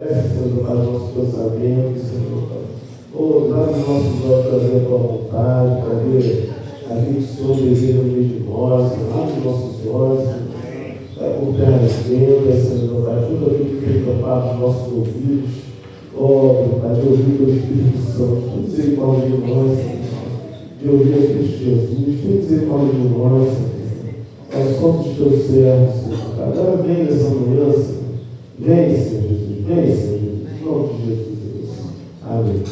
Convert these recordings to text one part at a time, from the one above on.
Senhor, para os nossos pensamentos, Senhor. Oh, dá os nossos olhos para ver a tua vontade, para ver aquilo que o Senhor deseja no meio de nós, Senhor. Abre os nossos olhos, Senhor. Vai por terras dentras, Senhor, Pai. Tudo aquilo que tem tampado os nossos ouvidos. Oh, meu Pai, de ouvir o Espírito Santo. Tem misericórdia de nós, Senhor. De ouvir a Cristo Jesus. Tem misericórdia de nós, Senhor. Nós somos os teus servos, Senhor. Agora vem nessa manhã, Senhor. Vem, Senhor Jesus. Vem, Senhor Jesus. Em nome de Jesus, Deus. Amém.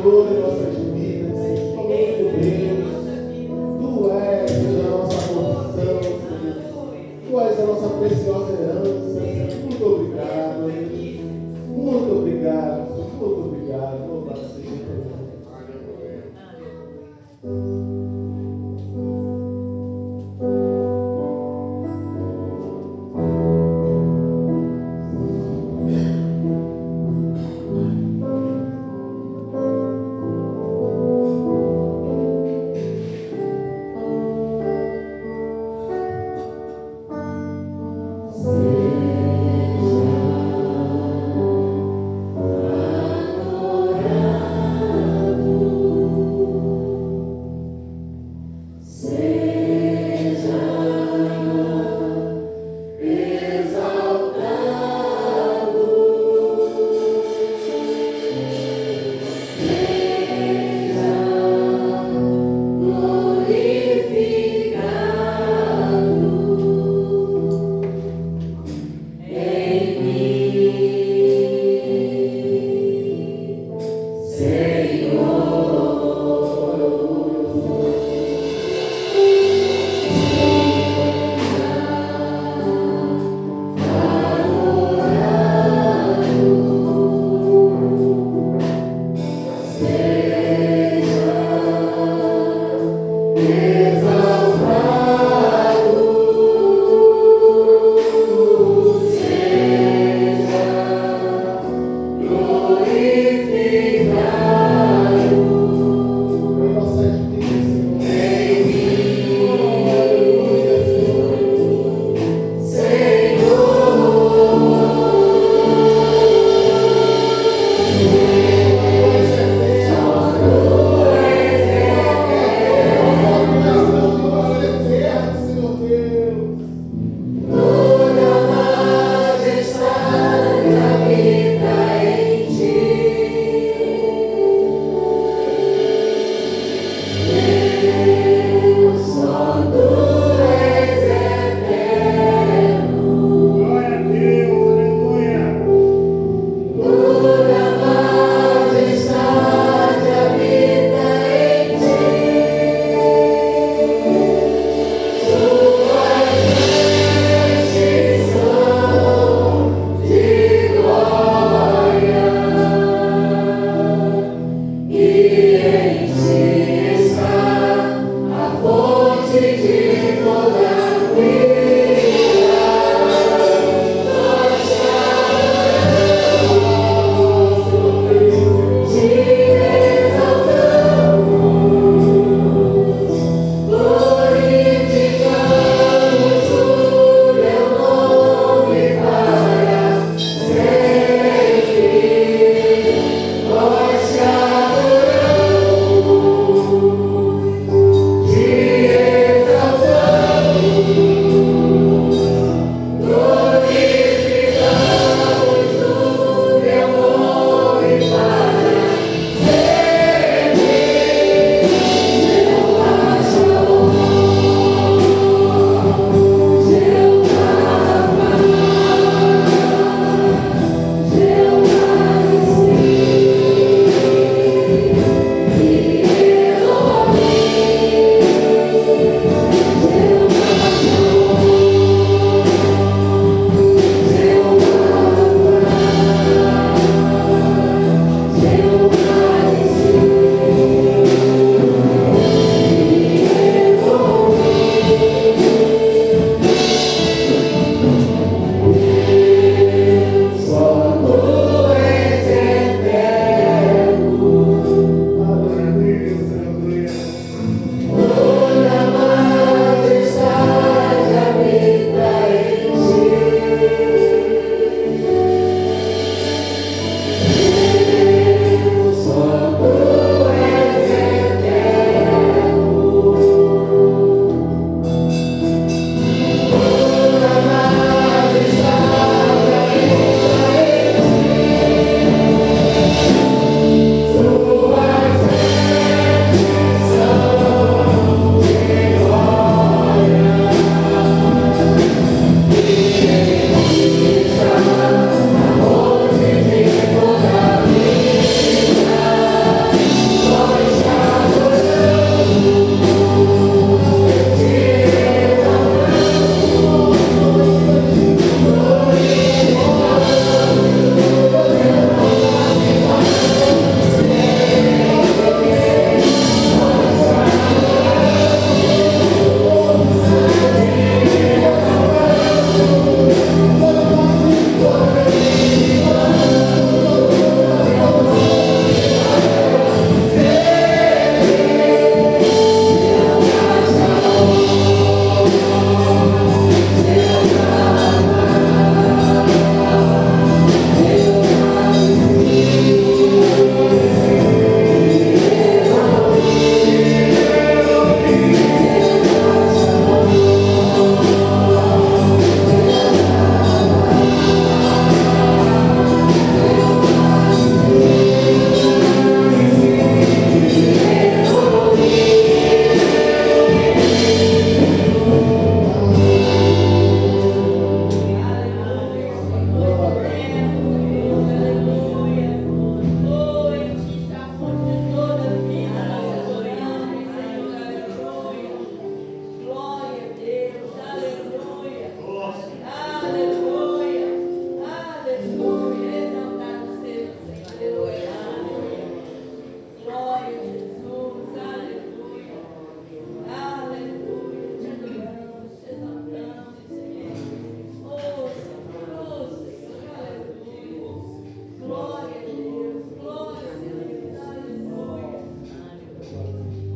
Senhor em nossas vidas, oh meu Deus, Tu és a nossa porção, Senhor. Tu és a nossa preciosa herança, Senhor. Muito obrigado, muito obrigado, muito obrigado, louvado seja Deus. Glória a Deus. Glória a Deus. Aleluia.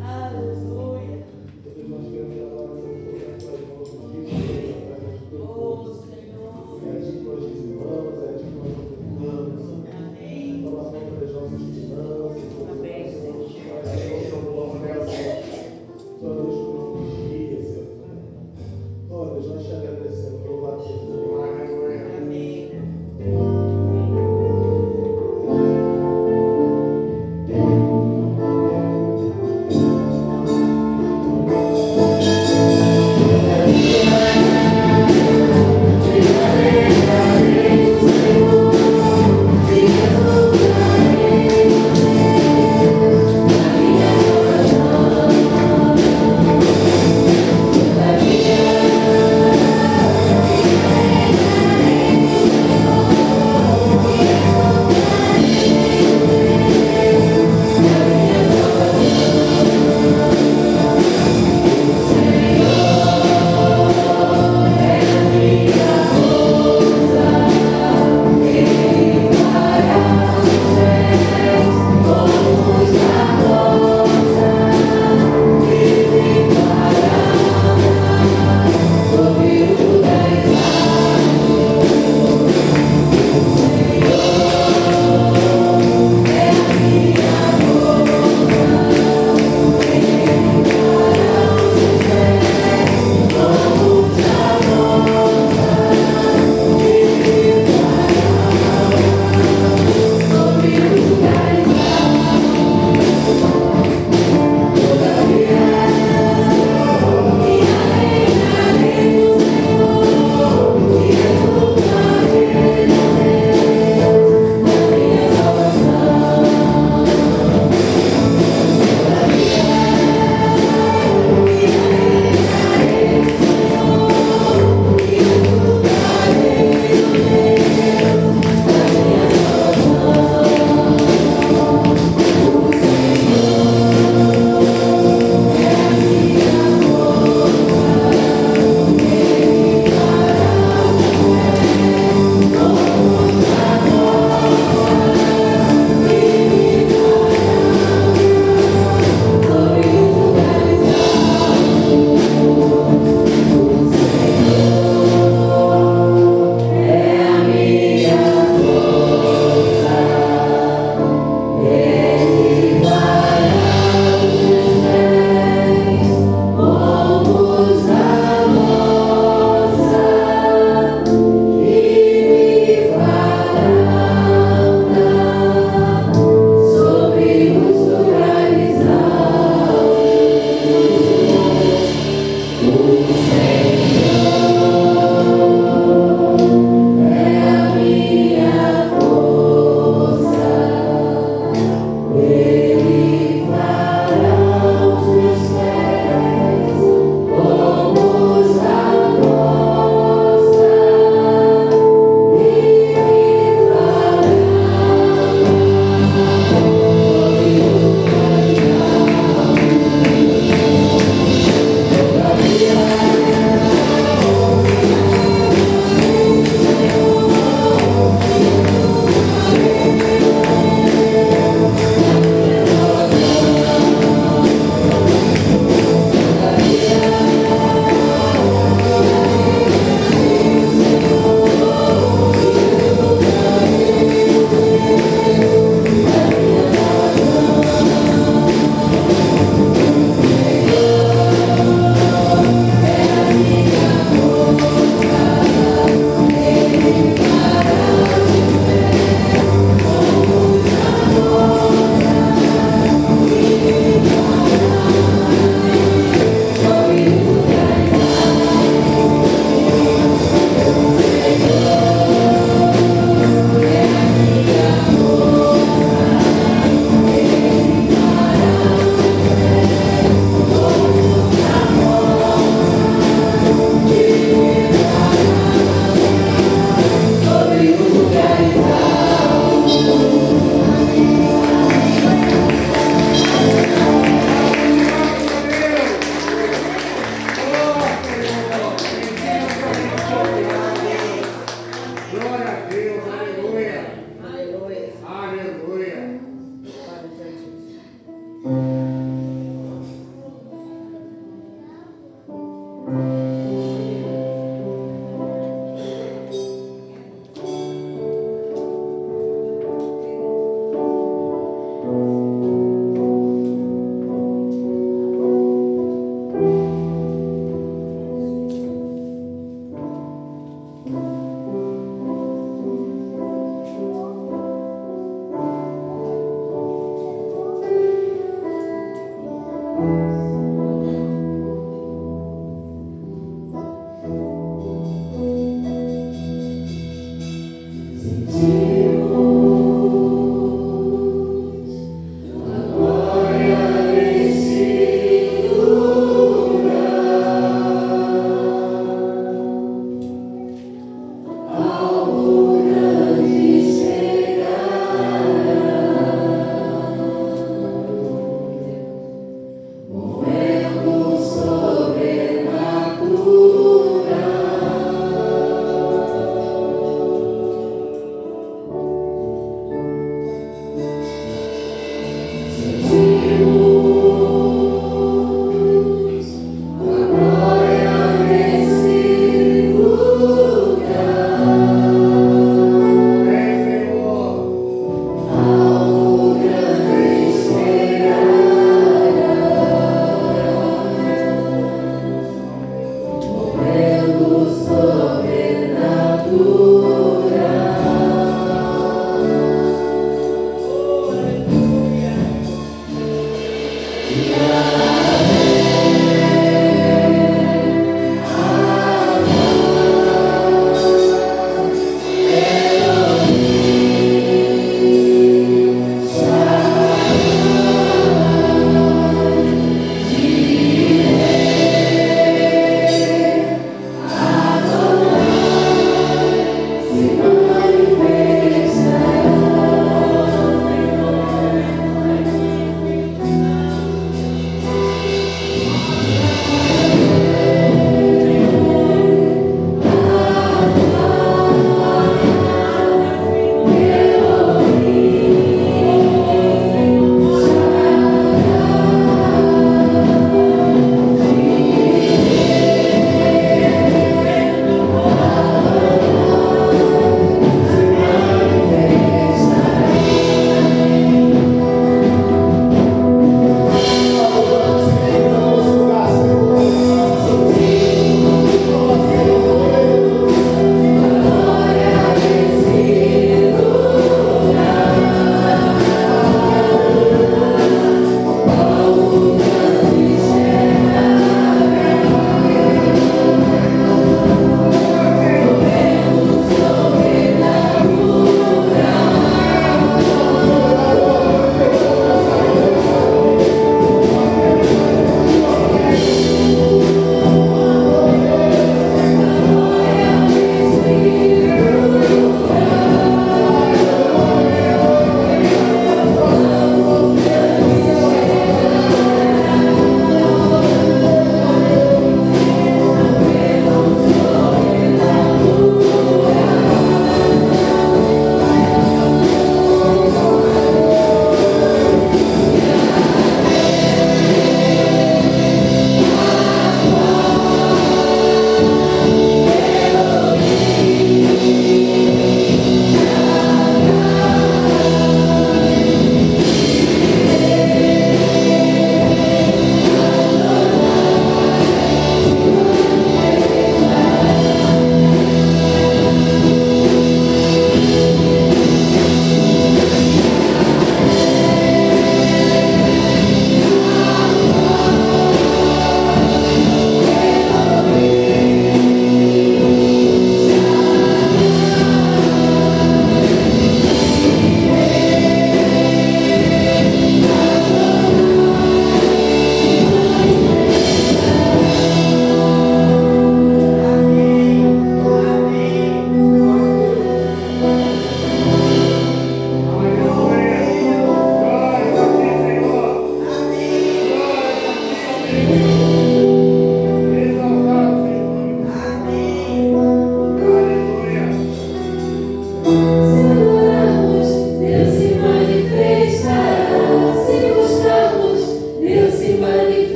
Aleluia. Deus, nós queremos agora ser todas as nossas vidas, Oh, Senhor. é a ti que nós dizimamos, é a ti que nós ofertamos. Amém. Toma conta das nossas finanças, Amém, Senhor. todas as coisas vigias, Senhor. Oh, Deus, nós te agradecemos, louvado seja o teu nome. Amém.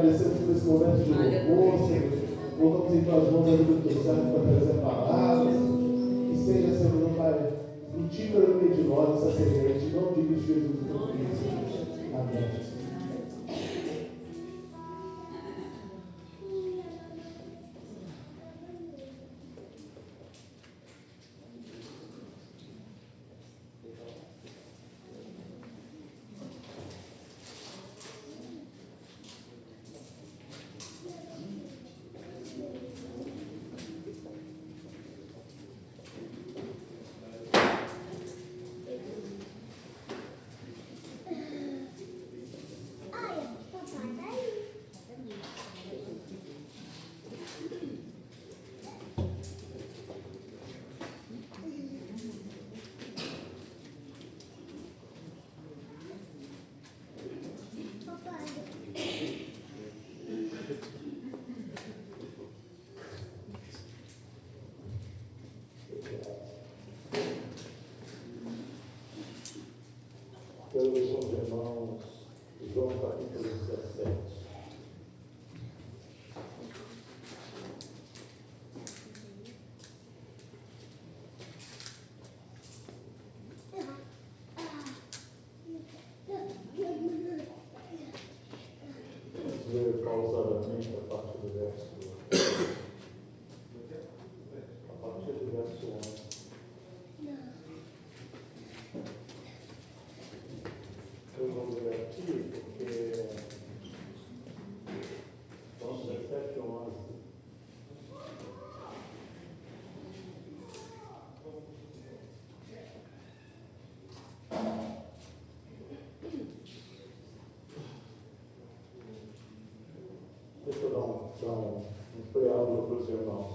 agradecemos por esse momento de louvor, Senhor. Voltamos em tuas mãos a vida do Santo para trazer palavras. Que seja, Senhor, meu Pai, frutífera no meio de nós essa semente. Em nome de Cristo Jesus, que eu conheço. Amém. Pelos irmãos, João capítulo 17. Vamos ler pausadamente a partir do verso 11. Eu vou ler aqui porque João 17, 11. Deixa eu dar um preâmbulo para os irmãos.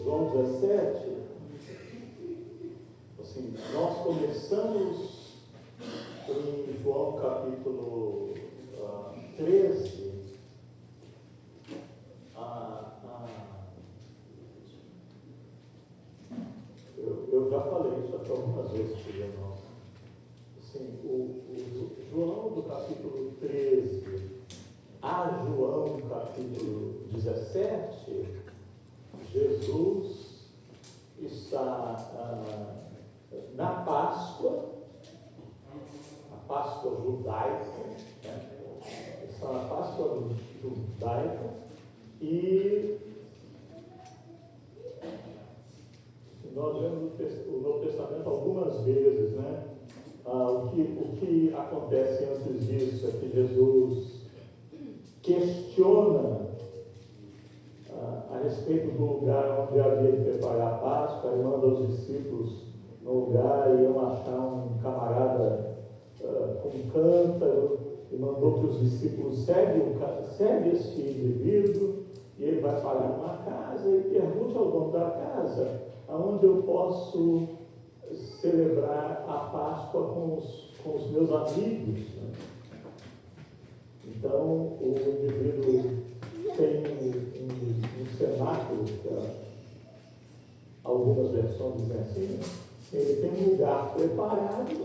João 17, assim, nós começamos em João capítulo 13, eu já falei isso aqui algumas vezes para os irmãos. Assim, o João do capítulo 13 a João do capítulo 17, Jesus está na Páscoa, a Páscoa judaica, né? Está na Páscoa judaica e nós vemos o Novo Testamento algumas vezes, né? O que acontece antes disso é que Jesus questiona a respeito do lugar onde havia de preparar a Páscoa e manda os discípulos no lugar e iam achar um camarada com um cântaro e mandou que os discípulos segue este indivíduo e ele vai parar numa casa e pergunte ao dono da casa aonde eu posso celebrar a Páscoa com os meus amigos, né? Então o indivíduo tem um cenáculo, algumas versões dizem assim, né? Ele tem um lugar preparado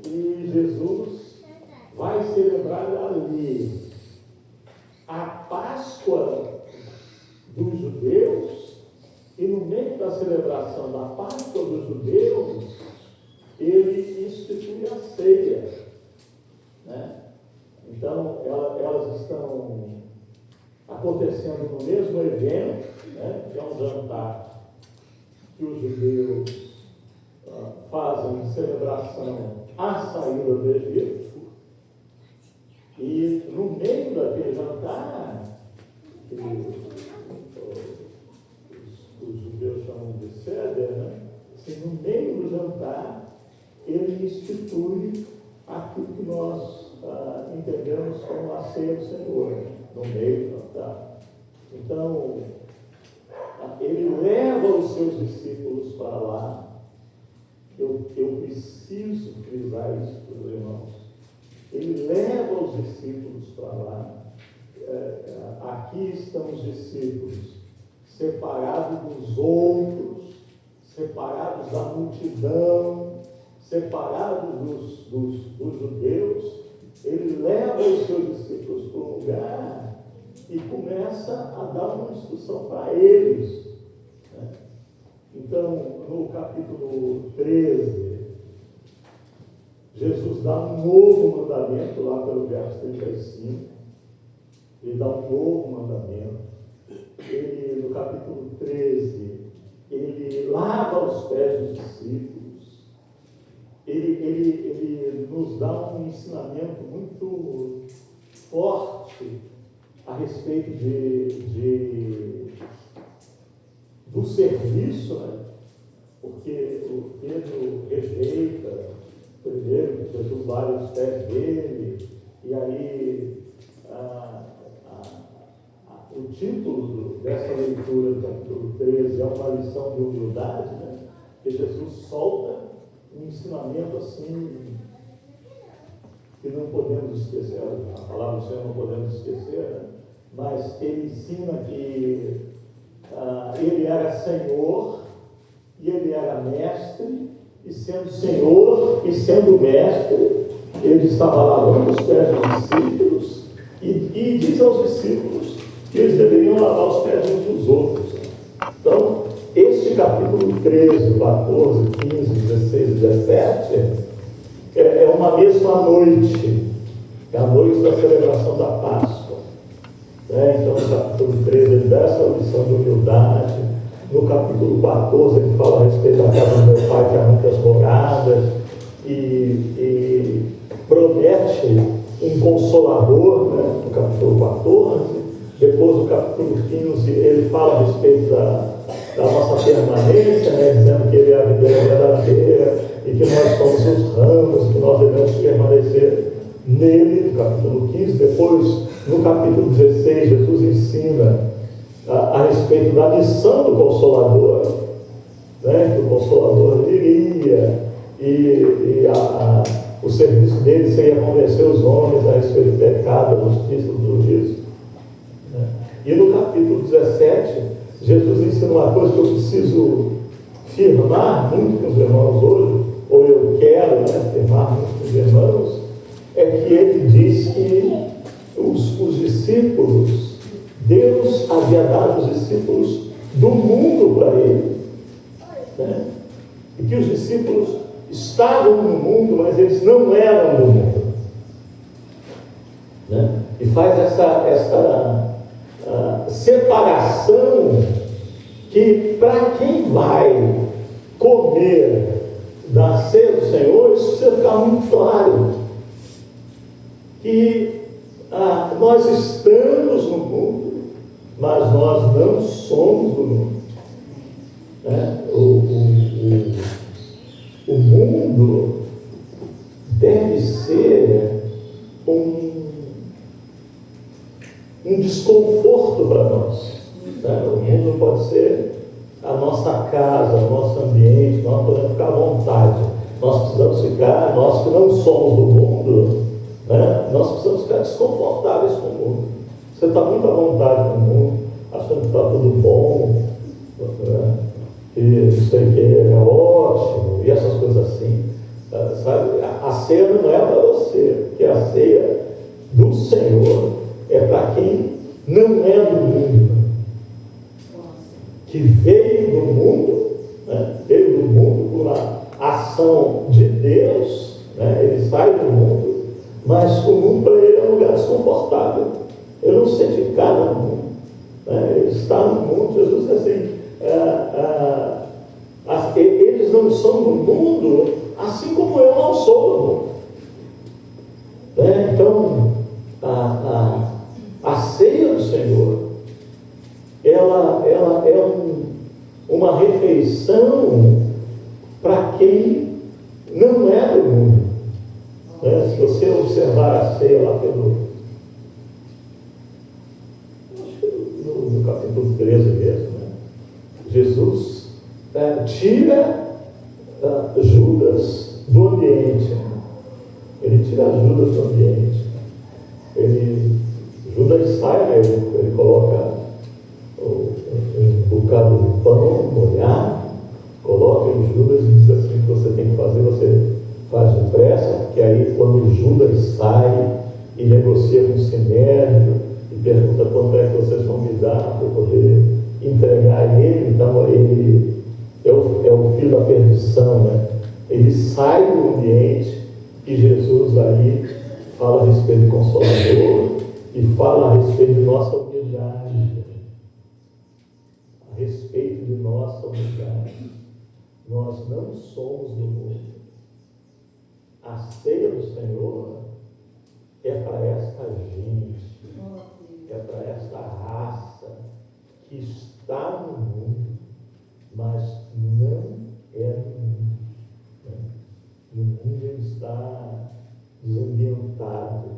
e Jesus vai celebrar ali a Páscoa dos judeus e no meio da celebração da Páscoa dos judeus ele institui a ceia, né? Então elas estão acontecendo no mesmo evento, né? Que é um jantar que os judeus fazem celebração à saída do Egito, e no meio daquele jantar, que os judeus chamam de Seder, né? Assim, no meio do jantar, ele institui aquilo que nós entendemos como a ceia do Senhor, né? No meio do jantar. Então, ele leva os seus discípulos para lá. Eu preciso frisar isso para os irmãos. Ele leva os discípulos para lá. Aqui estão os discípulos, separados dos outros, separados da multidão, separados dos judeus, ele leva os seus discípulos para um lugar e começa a dar uma instrução para eles. Né? Então, no capítulo 13, Jesus dá um novo mandamento, lá pelo verso 35. Ele dá um novo mandamento. Ele, no capítulo 13, ele lava os pés dos discípulos. Ele nos dá um ensinamento muito forte a respeito do serviço, né? Porque o Pedro rejeita primeiro que Jesus lava os pés dele, e aí o título dessa leitura do capítulo 13 é uma lição de humildade, né? Que Jesus solta um ensinamento assim que não podemos esquecer, a palavra do Senhor não podemos esquecer, né? Mas ele ensina que ele era Senhor e ele era mestre, e sendo Senhor e sendo mestre, ele estava lavando os pés dos discípulos e diz aos discípulos que eles deveriam lavar os pés uns dos outros. Então, este capítulo 13, 14, 15, 16 e 17 é uma mesma noite, é a noite da celebração da Páscoa. Então, no capítulo 13, ele dá essa lição de humildade. No capítulo 14, ele fala a respeito da casa do meu pai, que há muitas moradas, e promete um consolador, né? No capítulo 14. Depois, no capítulo 15, ele fala a respeito da nossa permanência, né? Dizendo que ele é a videira verdadeira e que nós somos os ramos, que nós devemos permanecer nele, no capítulo 15. Depois, no capítulo 16, Jesus ensina a respeito da missão do Consolador, né? Que o Consolador viria e o serviço dele seria convencer os homens a respeito do pecado, da justiça, do juízo. Né? E no capítulo 17, Jesus ensina uma coisa que eu preciso firmar muito com os irmãos hoje, ou eu quero, né, firmar muito com os irmãos, é que ele diz que os discípulos, Deus havia dado os discípulos do mundo para ele, né? E que os discípulos estavam no mundo, mas eles não eram do mundo, né? E faz essa separação que, para quem vai comer da ceia do Senhor, isso precisa ficar muito claro, que nós estamos no mundo, mas nós não somos do mundo, né? O mundo deve ser um desconforto para nós, né? O mundo pode ser a nossa casa, o nosso ambiente, nós podemos ficar à vontade. Nós precisamos ficar, nós que não somos do mundo, né? Nós precisamos ficar desconfortáveis com o mundo. Você está muito à vontade com o mundo, achando que está tudo bom, né? E isso aqui é ótimo, e essas coisas assim, sabe? A ceia não é para você, porque a ceia do Senhor é para quem não é do mundo, que veio do mundo, né? Veio do mundo por uma ação de Deus, né? Ele sai do mundo, mas o mundo para ele é um lugar desconfortável. Ele não se sente em casa no mundo, né? Ele está no mundo. Jesus diz assim, eles não são do mundo, assim como eu não sou do mundo, né? Então, a ceia do Senhor, ela é uma refeição para quem não é do mundo, né? Se você observar a ceia lá no capítulo 13 mesmo, né? Jesus tira Judas do ambiente, ele tira Judas do ambiente, Judas sai, né? Ele coloca um bocado de pão molhado, coloca em Judas e diz assim: que você tem que fazer, você faz depressa, porque aí quando Judas sai, e negocia com o Sinédrio e pergunta quanto é que vocês vão me dar para eu poder entregar ele. Então, ele é o filho da perdição, né? Ele sai do ambiente e Jesus aí fala a respeito de Consolador e fala a respeito de nossa humildade. A respeito de nossa humildade. Nós não somos do mundo. A ceia do Senhor é para esta gente, é para esta raça que está no mundo, mas não é do mundo. Né? No mundo ele está desambientado.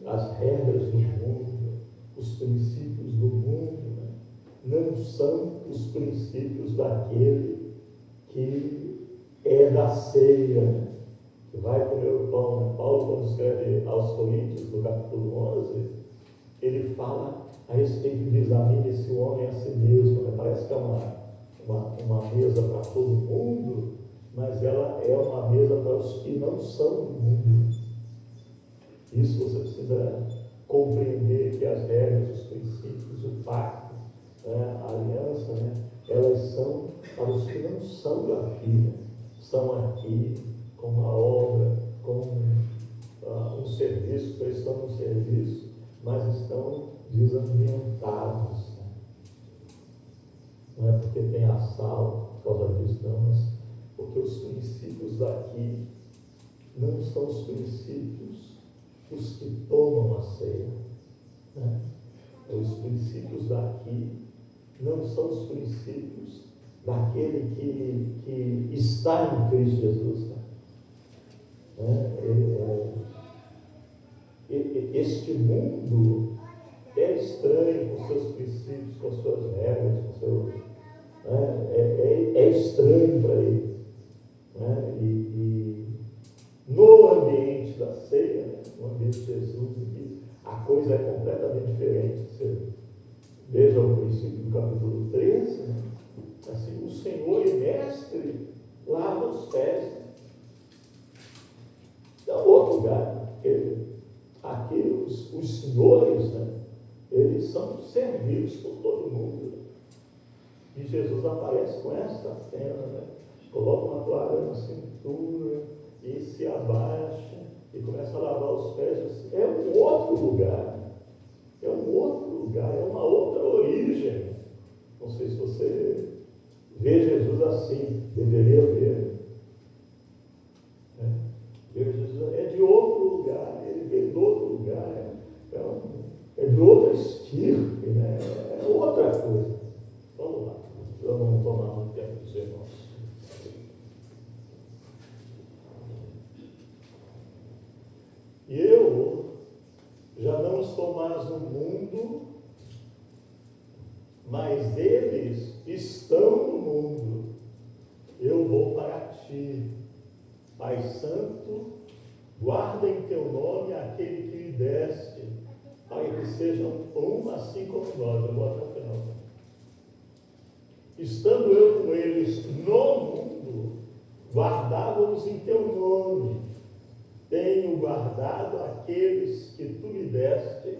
As regras do mundo, os princípios do mundo, né? Não são os princípios daquele que é da ceia, né? Que vai comer o pão. Né? Paulo, quando escreve aos Coríntios, no capítulo 11, ele fala a respeito de examine-se o homem a si mesmo. Né? Parece que é uma mesa para todo mundo, mas ela é uma mesa para os que não são do mundo. Isso você precisa compreender, que as regras, os princípios, o pacto, né, a aliança, né, elas são para os que não são daqui, né, estão aqui com uma obra, com um serviço, prestando um serviço, mas estão desambientados. Né? Não é porque tem assalto por causa disso, não, mas porque os princípios daqui não são os princípios os que tomam a ceia. Né? Os princípios daqui não são os princípios daquele que está em Cristo Jesus. Né? Este mundo é estranho com seus princípios, com suas regras, com seus, é estranho para ele. Né? E no ambiente da ceia, né? No ambiente de Jesus, aqui, a coisa é completamente diferente. Você veja o princípio do capítulo 13, né? Assim, o Senhor e Mestre lava os pés. É outro lugar. Aqui os senhores, né? Eles são servidos por todo mundo. E Jesus aparece com essa cena, né? Coloca uma toalha na cintura e se abaixa e começa a lavar os pés. É um outro lugar. É um outro lugar, é uma outra origem. Não sei se você vê Jesus assim, deveria ver. Ver Jesus é de outro lugar, ele veio de outro lugar, é de outra estirpe, né? É outra coisa. Vamos lá, eu não vou tomar muito tempo dos irmãos. E eu já não estou mais no mundo, mas eles estão no mundo. Eu vou para ti. Pai Santo, guarda em teu nome aquele que lhe deste, para que sejam um assim como nós. Eu vou até o final. Estando eu com eles no mundo, guardava-os em teu nome. Tenho guardado aqueles que tu me deste,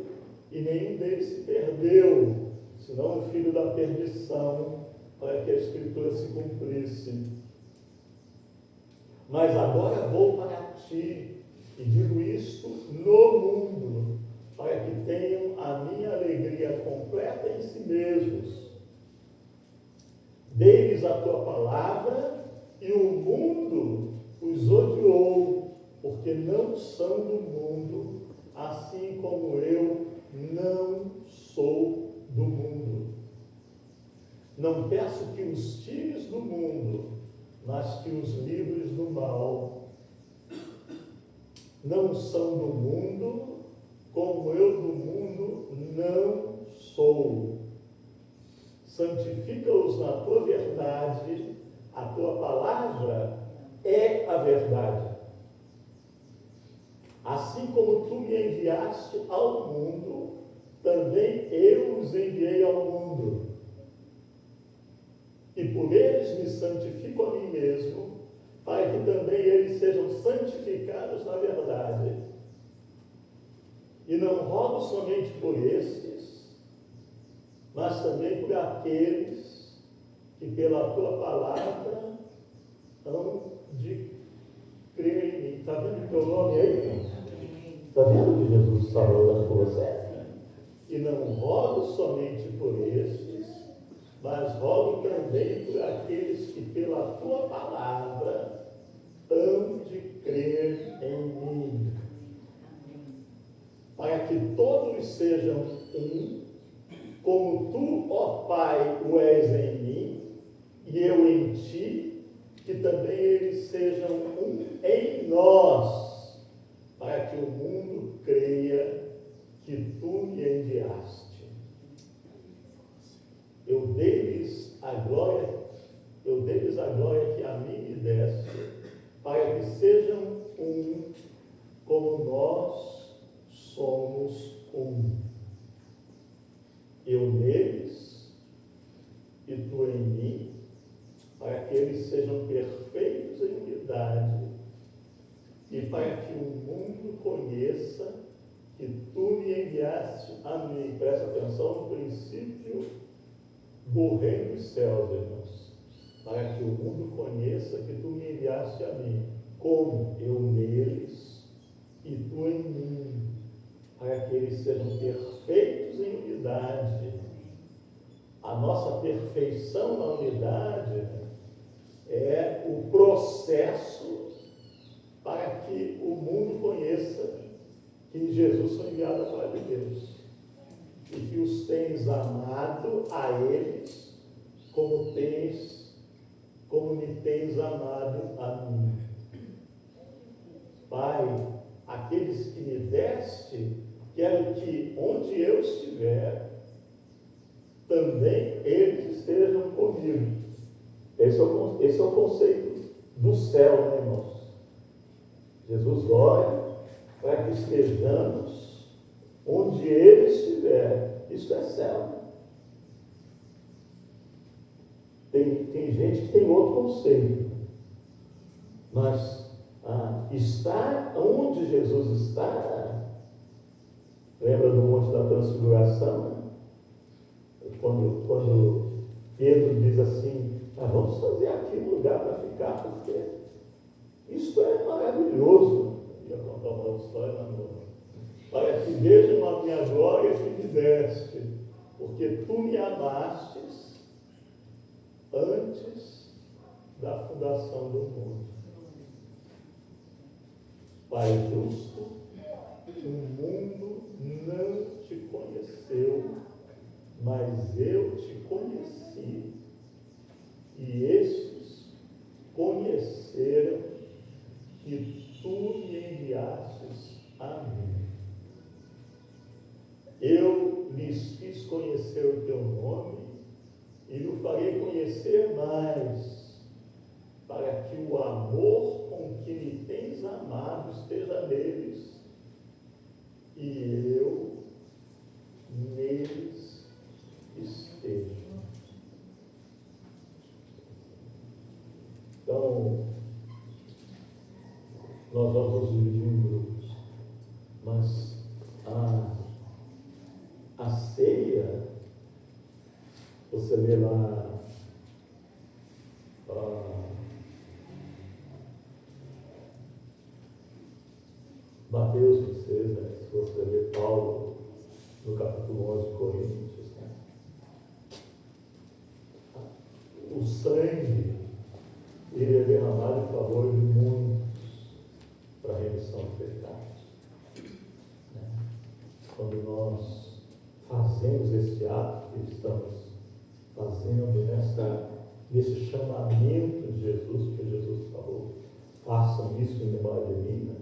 e nenhum deles se perdeu, senão o filho da perdição, para que a Escritura se cumprisse. Mas agora vou para ti, e digo isto no mundo, para que tenham a minha alegria completa em si mesmos. Dei-lhes a tua palavra, e o mundo os odiou, porque não são do mundo, assim como eu não sou do mundo. Não peço que os tires do mundo, mas que os livres do mal. Não são do mundo, como eu do mundo não sou. Santifica-os na tua verdade, a tua palavra é a verdade. Assim como tu me enviaste ao mundo, também eu os enviei ao mundo. E por eles me santifico a mim mesmo, para que também eles sejam santificados na verdade. E não rogo somente por estes, mas também por aqueles que pela tua palavra hão de crer em mim. Está vendo o teu nome aí? Está vendo o que Jesus falou das tuas éticas? E não rogo somente por estes, mas rogo também por aqueles que pela tua palavra hão de crer em mim, para que todos sejam um, como tu, ó Pai, o és em mim, e eu em ti, que também eles sejam um em nós, para que o mundo creia que tu me enviaste. Eu dei-lhes a glória que a mim me deste, para que sejam um, como nós somos um. Eu neles e tu em mim, para que eles sejam perfeitos em unidade e para que o mundo conheça que tu me enviaste a mim. Presta atenção no princípio do reino dos céus, irmãos. Para que o mundo conheça que tu me enviaste a mim, como eu neles e tu em mim, para que eles sejam perfeitos em unidade. A nossa perfeição na unidade é o processo para que o mundo conheça que em Jesus foi enviado a palavra de Deus e que os tens amado a eles como me tens amado a mim. Pai, aqueles que me deste, quero que onde eu estiver, também eles estejam comigo. Esse é o conceito do céu, né, irmãos? Jesus ora para que estejamos onde Ele estiver. Isso é céu. Tem gente que tem outro conceito. Mas estar onde Jesus está, lembra do Monte da Transfiguração? Né? Quando Pedro diz assim, vamos fazer aqui um lugar para ficar, porque isso é maravilhoso. Eu ia contar uma outra história, mas não. Para que vejam a minha glória que me deste, porque tu me amastes antes da fundação do mundo. Pai justo, o mundo não te conheceu, mas eu te conheci, e estes conheceram que tu me enviastes a mim. Eu lhes fiz conhecer o teu nome e o farei conhecer mais, para que o amor com que me tens amado esteja neles e eu neles esteja. Então, nós vamos dividir em grupos, mas a ceia, você lê lá Mateus 26, né? Se você ler Paulo no capítulo 11 de Coríntios, né? O sangue, ele é derramado em favor de muitos para a remissão de pecados. Né? Quando nós fazemos esse ato que estamos fazendo nesse chamamento de Jesus, que Jesus falou, façam isso em memória de mim. Né?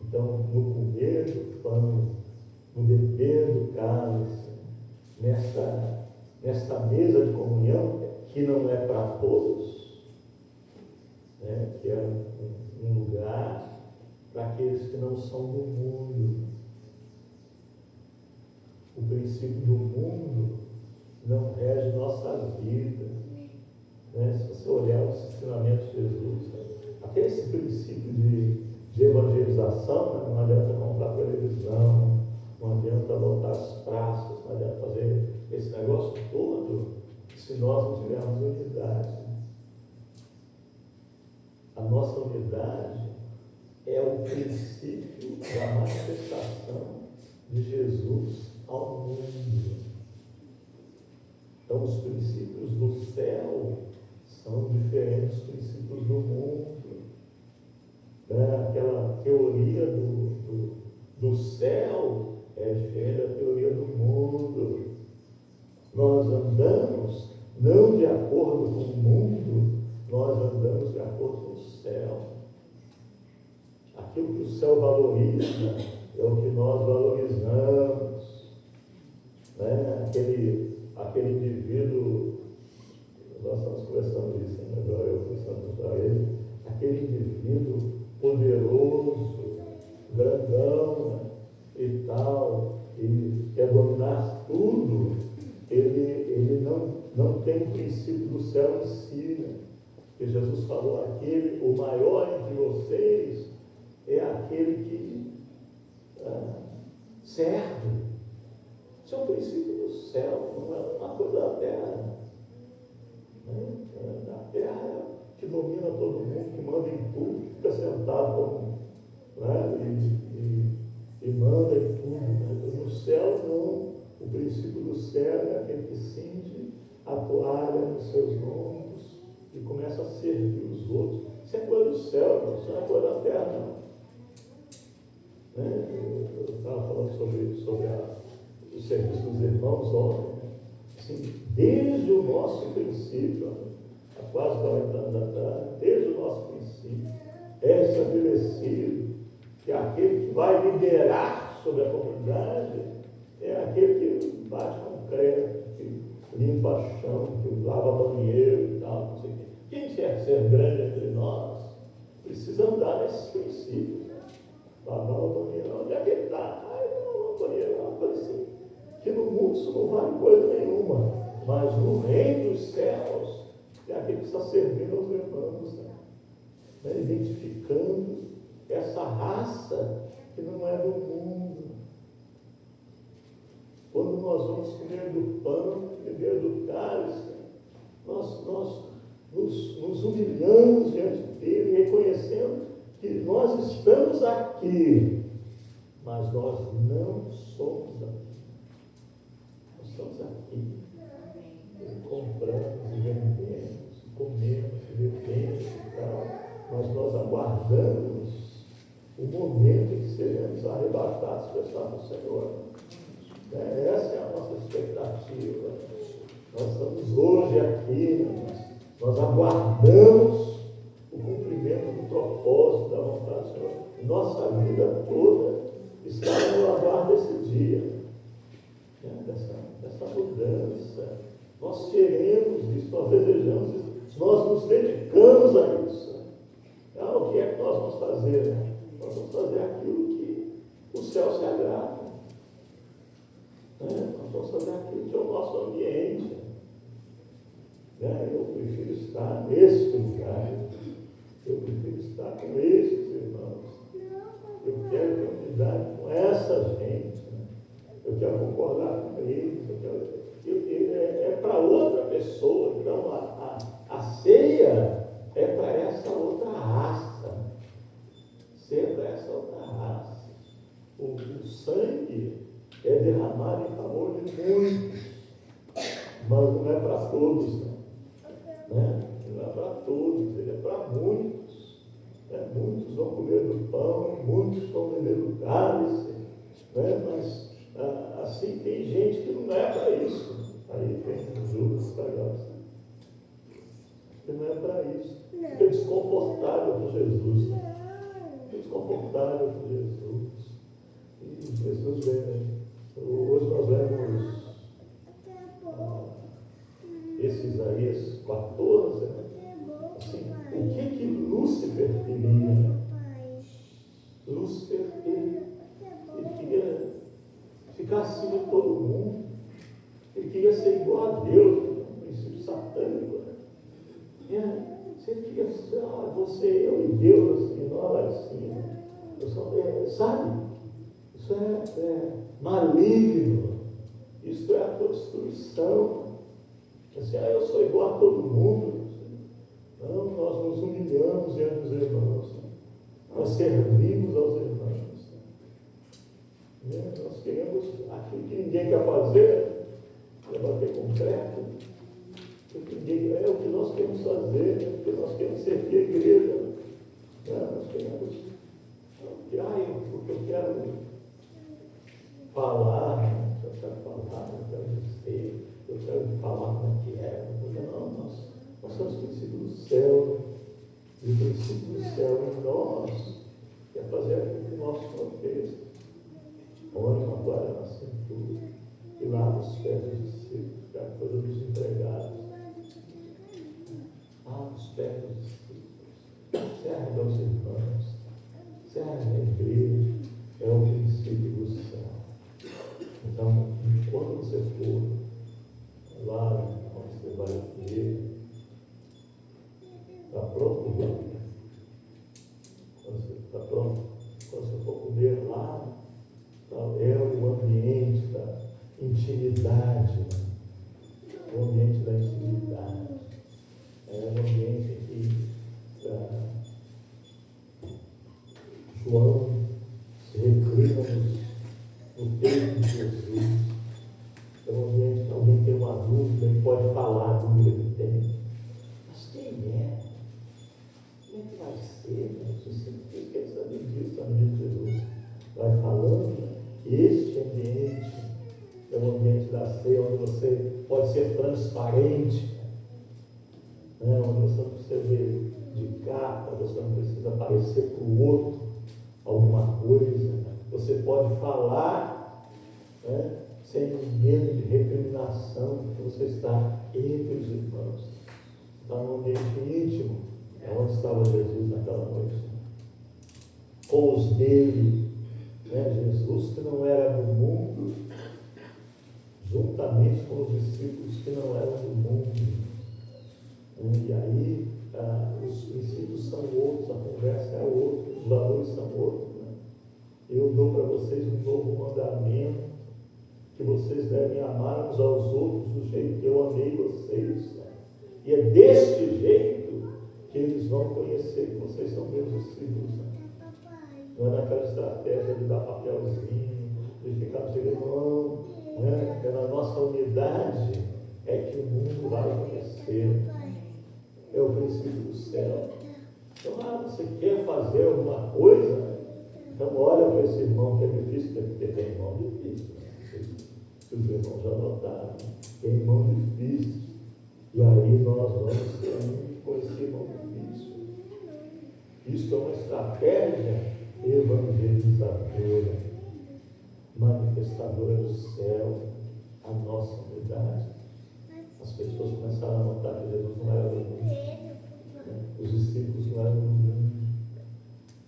Então, no comer do pão, no beber do cálice, nesta mesa de comunhão, que não é para todos, né? Que é um lugar para aqueles que não são do mundo. O princípio do mundo não rege nossa vida. Né? Se você olhar os ensinamentos de Jesus, né? Até esse princípio de evangelização, né? Não adianta comprar televisão, Não adianta voltar às praças, não adianta fazer esse negócio todo se nós não tivermos unidade. A nossa unidade é o princípio da manifestação de Jesus ao mundo. Então, os princípios do céu são diferentes dos princípios do mundo. Aquela teoria do céu é diferente da teoria do mundo. Nós andamos não de acordo com o mundo, nós andamos de acordo com o céu. Aquilo que o céu valoriza é o que nós valorizamos. Aquele indivíduo, nós estamos conversando isso, agora eu conversando para ele, aquele indivíduo poderoso, grandão, e tal, e quer dominar tudo, ele não tem o princípio do céu em si, Porque Jesus falou, o maior entre vocês é aquele que serve. Isso é um princípio do céu, não é uma coisa da terra. A terra que domina todo mundo, que manda em tudo, fica sentado como, e manda em tudo. No céu, não. O princípio do céu é aquele que cinge a toalha nos seus lombos e começa a servir os outros. Isso é coisa do céu, não, isso não é coisa da terra, não. Eu estava falando sobre o serviço dos irmãos ontem. Assim, desde o nosso princípio, há quase 40 anos atrás, desde o nosso princípio, é estabelecido que aquele que vai liderar sobre a comunidade é aquele que bate concreto, que limpa chão, que lava banheiro e tal, não sei o quê. Quem quer ser grande entre nós precisa andar nesses princípios. Lavar o banheiro, onde é que ele está? Não, banheiro, uma coisa assim. Que no mundo isso não vale coisa nenhuma, mas no reino dos céus é aquele que está servindo aos irmãos, identificando essa raça que não é do mundo. Quando nós vamos comer do pão, beber do cálice, nós nos humilhamos diante dele, reconhecendo que nós estamos aqui, mas nós não somos aqui. Nós estamos aqui, compramos e vendemos, comemos e bebemos e tal, mas nós aguardamos o momento em que seremos arrebatados para estar com o Senhor. Essa é a nossa expectativa. Nós estamos hoje aqui, nós aguardamos o cumprimento do propósito da vontade do Senhor. Nossa vida toda está no aguardo desse dia, dessa mudança. Nós queremos isso, nós desejamos isso, nós nos dedicamos a isso. O que é que nós vamos fazer? Nós vamos fazer aquilo que o céu se agrada. Nós vamos fazer aquilo que é o nosso ambiente. Eu prefiro estar nesse lugar. Eu prefiro estar com esses irmãos. Eu quero ter unidade com essa gente. Eu quero concordar com eles. É para outra pessoa. Então, a ceia é para essa outra raça. Ceia é para essa outra raça. O sangue é derramado em favor de muitos, mas não é para todos, não é para todos, ele é para muitos. Muitos vão comer do pão, muitos vão beber do cálice, mas assim tem gente que não é para isso. Aí tem Judas Iscariotes, que não é para isso. Fica desconfortável com Jesus, fica desconfortável com Jesus. E Jesus vem. Hoje nós vemos esse Isaías 14, assim, o que Lúcifer queria? Lúcifer, ele queria ficar acima de todo mundo, ele queria ser igual a Deus, um princípio satânico. Se ele queria ser, você, eu e Deus, assim, nós lá em cima, sabe? Isso é maligno. Isso é a destruição. Assim, eu sou igual a todo mundo. Não, nós nos humilhamos diante dos irmãos. Nós servimos aos irmãos. Nós queremos aquilo que ninguém quer fazer, é bater concreto. É o que nós queremos fazer, porque nós queremos servir a igreja. Nós queremos, porque eu quero falar, eu quero dizer, eu quero falar como é que é. Não, nós somos princípios do céu. E o princípio do céu em nós é fazer aquilo que o nosso Senhor fez. Põe uma toalha na cintura e lava os pés dos discípulos, que é a coisa dos empregados. Lava os pés dos discípulos. Serve aos irmãos. Serve à igreja. É o princípio do céu. Então, quando você for lá onde você vai ver, está pronto? Quando você está pronto, quando você for comer lá, é o ambiente da intimidade. O ambiente da intimidade. É um ambiente em que João se reclina no peito de Jesus. É um ambiente que alguém tem uma dúvida e pode falar a dúvida que tem. Mas quem é? Como é que vai ser? Você quer saber disso, amigo Jesus? Vai falando. Este ambiente é o ambiente da ceia, onde você pode ser transparente, onde você não precisa de capa, você não precisa parecer para o outro alguma coisa. Você pode falar sem medo de recriminação, porque você está entre os irmãos. Está num ambiente íntimo, onde estava Jesus naquela noite. Com os dele. Jesus, que não era do mundo, juntamente com os discípulos que não eram do mundo. E aí, os princípios são outros, a conversa é outra, os valores são outros. Eu dou para vocês um novo mandamento, que vocês devem amar uns aos outros do jeito que eu amei vocês. E é deste jeito que eles vão conhecer que vocês são meus discípulos. Não é naquela estratégia de dar papelzinho, de ficar no irmão, é na nossa unidade é que o mundo vai conhecer. É o princípio do céu. Então, você quer fazer alguma coisa? Então, olha para esse irmão que é difícil, porque tem irmão difícil. Se os irmãos já notaram, tem irmão difícil. E aí nós vamos ter com esse irmão difícil. Isso é uma estratégia evangelizadora, manifestadora do céu, a nossa unidade. As pessoas começaram a notar que Jesus não era do mundo, os discípulos não eram do mundo,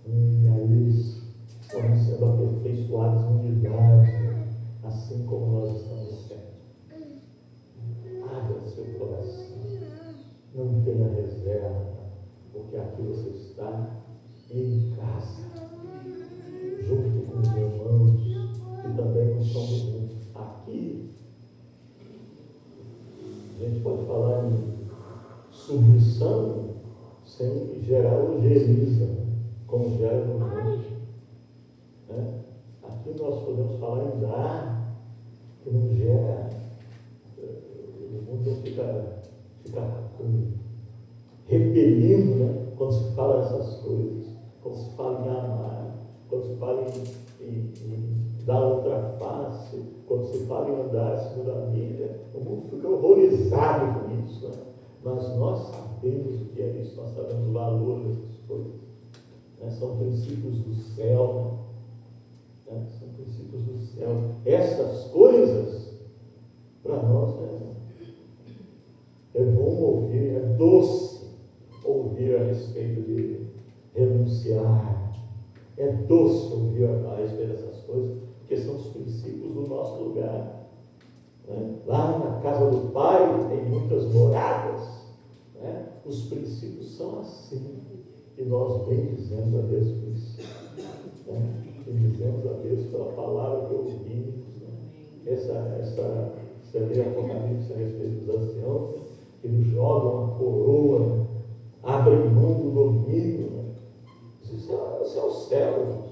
e aí eles estão sendo aperfeiçoados em unidade, assim como nós estamos sendo. Abra seu coração, não tenha reserva, porque aqui você está em casa, junto com os irmãos que também não são do mundo. Aqui, a gente pode falar em submissão sem gerar ojeriza, como gera no mundo. Aqui nós podemos falar em dar, que não gera, o mundo fica repelindo, quando se fala essas coisas. Quando se fala em amar, quando se fala em dar outra face, quando se fala em andar segundo a Bíblia, o mundo fica horrorizado com isso. Mas nós sabemos o que é isso, nós sabemos o valor dessas coisas. São princípios do céu. São princípios do céu. Essas coisas, para nós, é bom ouvir, é doce ouvir a respeito de renunciar. É doce ouvir a respeito dessas coisas, porque são os princípios do nosso lugar. Lá na casa do Pai tem muitas moradas. Os princípios são assim. E nós bem dizemos a Deus princípios. bendizemos a Deus pela palavra que ouvimos. Essa lei Apocalipse a respeito dos anciãos, eles jogam a coroa, abrem mão do domínio. Isso é o céu.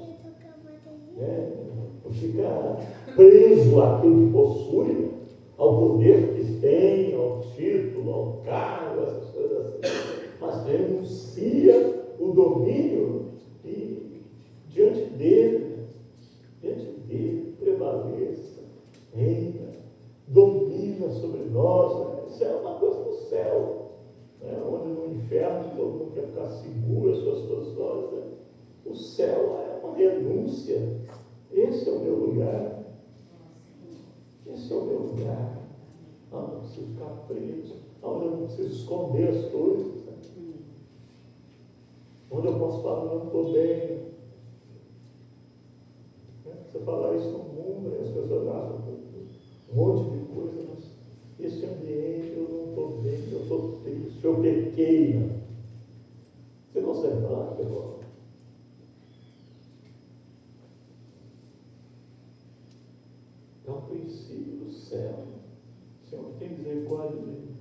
Não ficar preso àquilo que possui, ao poder que tem, ao título, ao cargo, essas coisas assim. Mas renuncia o domínio e diante dele prevaleça, reina, domina sobre nós. Isso é uma coisa do céu, onde no inferno todo mundo quer ficar seguro as suas posições. O céu é uma renúncia. Esse é o meu lugar. Esse é o meu lugar. Onde eu não preciso ficar preso, onde eu não preciso esconder as coisas, onde eu posso falar, não estou bem. Você falar isso no mundo, as pessoas acham um monte de coisa, mas esse ambiente eu não estou bem, eu estou triste, eu pequei. Você consegue falar, pessoal? É um princípio do céu. O Senhor tem misericórdia de mim.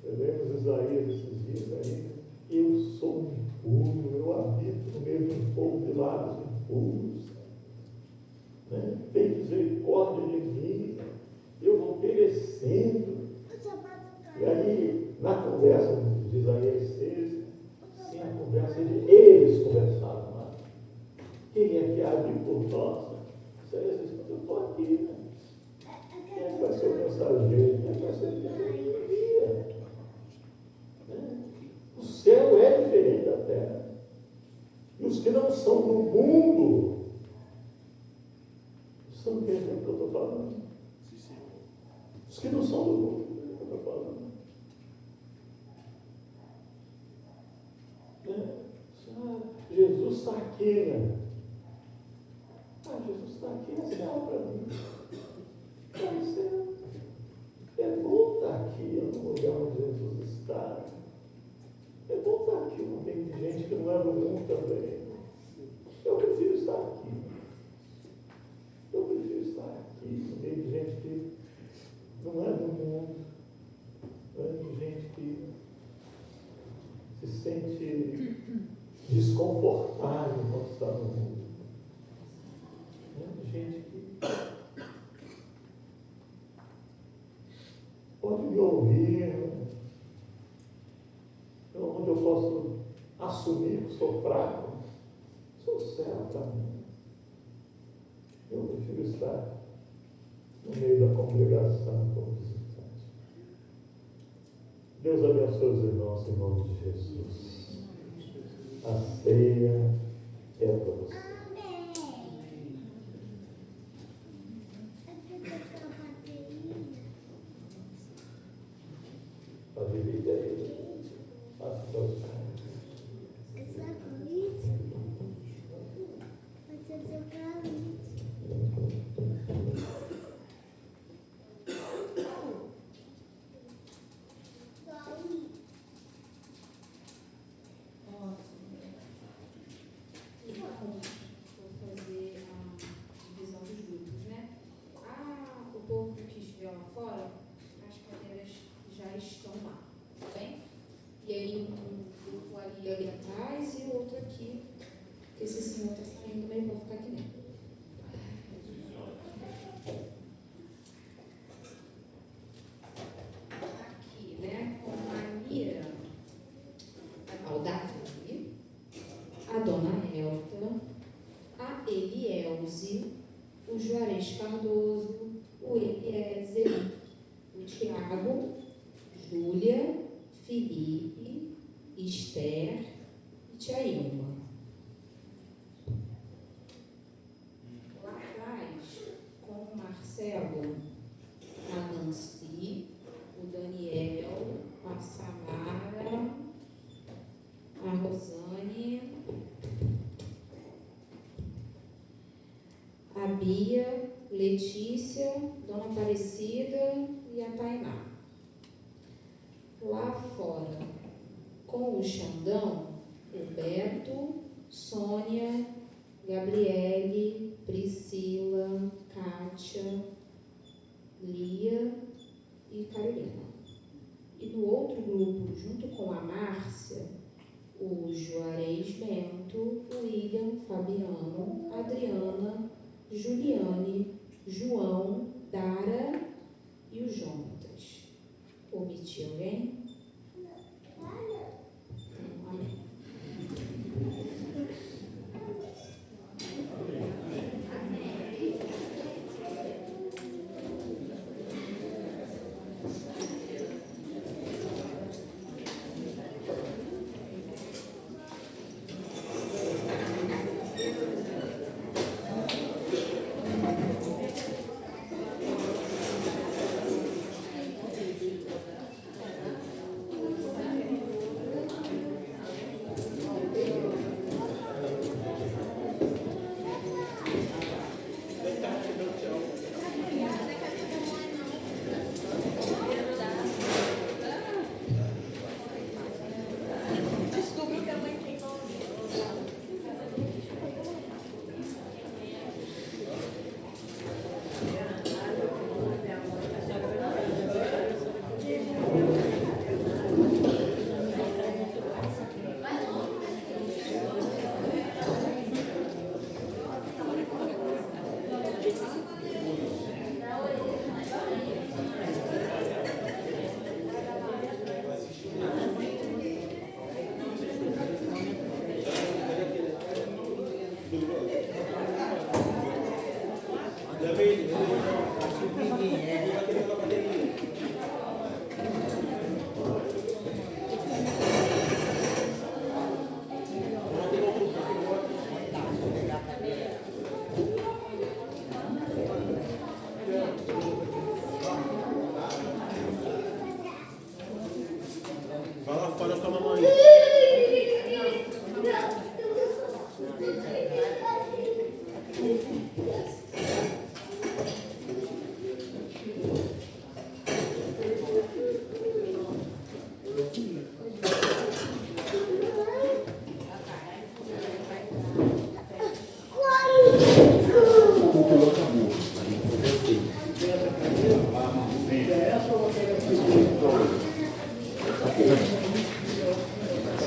Lemos Isaías esses dias aí. Eu sou impuro, eu habito no meio de um povo de lábios impuros. Tem misericórdia de mim. Eu vou perecendo. E aí, na conversa de Isaías 6, sim, a conversa de eles conversaram lá. Quem é que abre por nós? Isaías diz, eu estou aqui, Quem é que vai ser o mensageiro? Quem é que vai ser o mensageiro? O céu é diferente da terra. E os que não são do mundo, estão entendendo o que eu estou falando? Os que não são do mundo, o que eu estou falando? Jesus está aqui, Jesus está aqui, é céu para mim. É bom estar aqui no lugar onde Jesus está. É bom estar aqui no meio de gente que não é do mundo também. Eu prefiro estar aqui. Eu prefiro estar aqui no meio de gente que não é do mundo. No meio de gente que se sente desconfortável quando está no mundo. Gente que pode me ouvir, onde eu posso assumir que sou fraco. Sou céu para mim. Eu prefiro estar no meio da congregação como visitante. Deus abençoe os irmãos em nome de Jesus. A ceia é para você. Pode vir aí. Faça seus pais. Ali atrás e o outro aqui. Esse senhor está saindo também, vou ficar aqui dentro. Aqui, com a Mira, o Davi, a Dona Elta, a Elielze, o Juarez Cardoso, o Eliezer, o Tiago, Júlia, Felipe, Esther e Tia Ilma. Lá atrás, com o Marcelo, a Nancy, o Daniel, a Samara, a Rosane, a Bia, Letícia, Dona Aparecida e a Tainá. Lá fora, com o Xandão, o Beto, Sônia, Gabriele, Priscila, Kátia, Lia e Carolina. E no outro grupo, junto com a Márcia, o Juarez Bento, o William, Fabiano, Adriana, Juliane, João, Dara e o Jonatas. Omiti alguém? Amém. Vai lá fora com a mamãe. Essa ou você vai